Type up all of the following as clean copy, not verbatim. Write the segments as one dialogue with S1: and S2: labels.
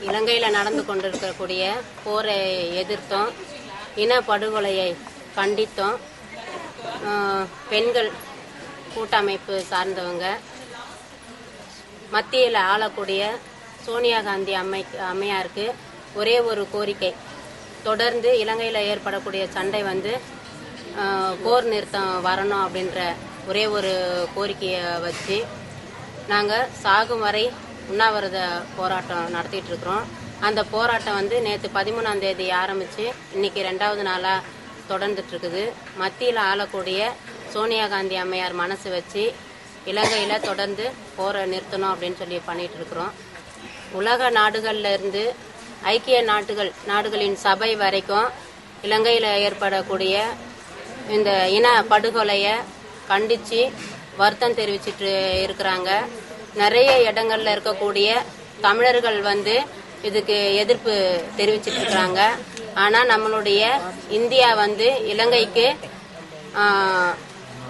S1: இலங்கையில் நடந்து கொண்டிருக்கக்கூடிய போரை எதிர்த்தோம், இனப்படுகொலையை கண்டித்தோம். பெண்கள் கூட்டமைப்பு சார்ந்தவங்க, மத்தியில் ஆளக்கூடிய சோனியா காந்தி அம்மையாருக்கு ஒரே ஒரு கோரிக்கை, தொடர்ந்து இலங்கையில் ஏற்படக்கூடிய சண்டை போர் நிறுத்தம் வரணும் அப்படின்ற ஒரே ஒரு கோரிக்கையை வச்சு நாங்கள் சாகும் வரை உண்ணாவிரத போராட்டம் நடத்திட்டு இருக்கிறோம். அந்த போராட்டம் நேற்று 13ஆம் தேதி ஆரம்பித்து இன்னைக்கு 2வது நாளாக தொடர்ந்துட்டு இருக்குது. மத்தியில் ஆளக்கூடிய சோனியா காந்தி அம்மையார் மனசு வச்சு இலங்கையில் தொடர்ந்து போரை நிறுத்தணும் அப்படின்னு சொல்லி பண்ணிட்டு இருக்கிறோம். உலக நாடுகள்ல இருந்து ஐக்கிய நாடுகளின் சபை வரைக்கும் இலங்கையில் ஏற்படக்கூடிய இந்த இன படுகொலையை கண்டித்து வருத்தம் தெரிவிச்சிட்டு இருக்கிறாங்க. நிறைய இடங்கள்ல இருக்கக்கூடிய தமிழர்கள் இதுக்கு எதிர்ப்பு தெரிவிச்சிட்டு இருக்கிறாங்க. ஆனால் நம்மளுடைய இந்தியா இலங்கைக்கு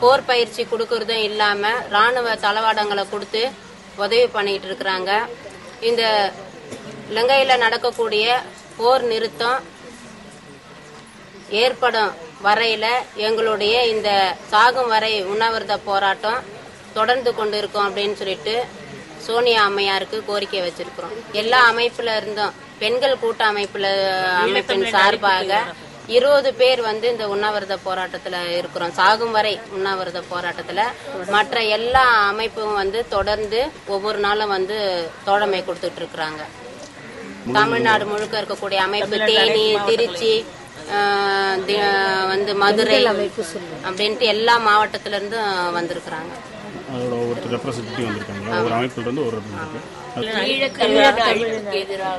S1: போர் பயிற்சி கொடுக்கறதும் இல்லாமல் இராணுவ தளவாடங்களை கொடுத்து உதவி பண்ணிட்டு இருக்கிறாங்க. இந்த இலங்கையில் நடக்கக்கூடிய போர் நிறுத்தம் ஏற்படும் வரையில எங்களுடைய இந்த சாகும் வரை உண்ணாவிரத போராட்டம் தொடர்ந்து கொண்டு இருக்கோம் அப்படின்னு சொல்லிட்டு சோனியா அம்மையாருக்கு கோரிக்கை வச்சிருக்கிறோம். எல்லா அமைப்புல இருந்தும் பெண்கள் கூட்ட அமைப்பின் சார்பாக 20 பேர் இந்த உண்ணாவிரத போராட்டத்துல இருக்கிறோம். சாகும் வரை உண்ணாவிரத போராட்டத்துல மற்ற எல்லா அமைப்பும் தொடர்ந்து ஒவ்வொரு நாளும் தோழமை கொடுத்துட்டு இருக்கிறாங்க. தமிழ்நாடு முழுக்க இருக்கக்கூடிய அமைப்பு, தேனி, திருச்சி, மதுரை அப்படின்ட்டு எல்லா மாவட்டத்தில இருந்தும் வந்திருக்கிறாங்க.
S2: எதிராக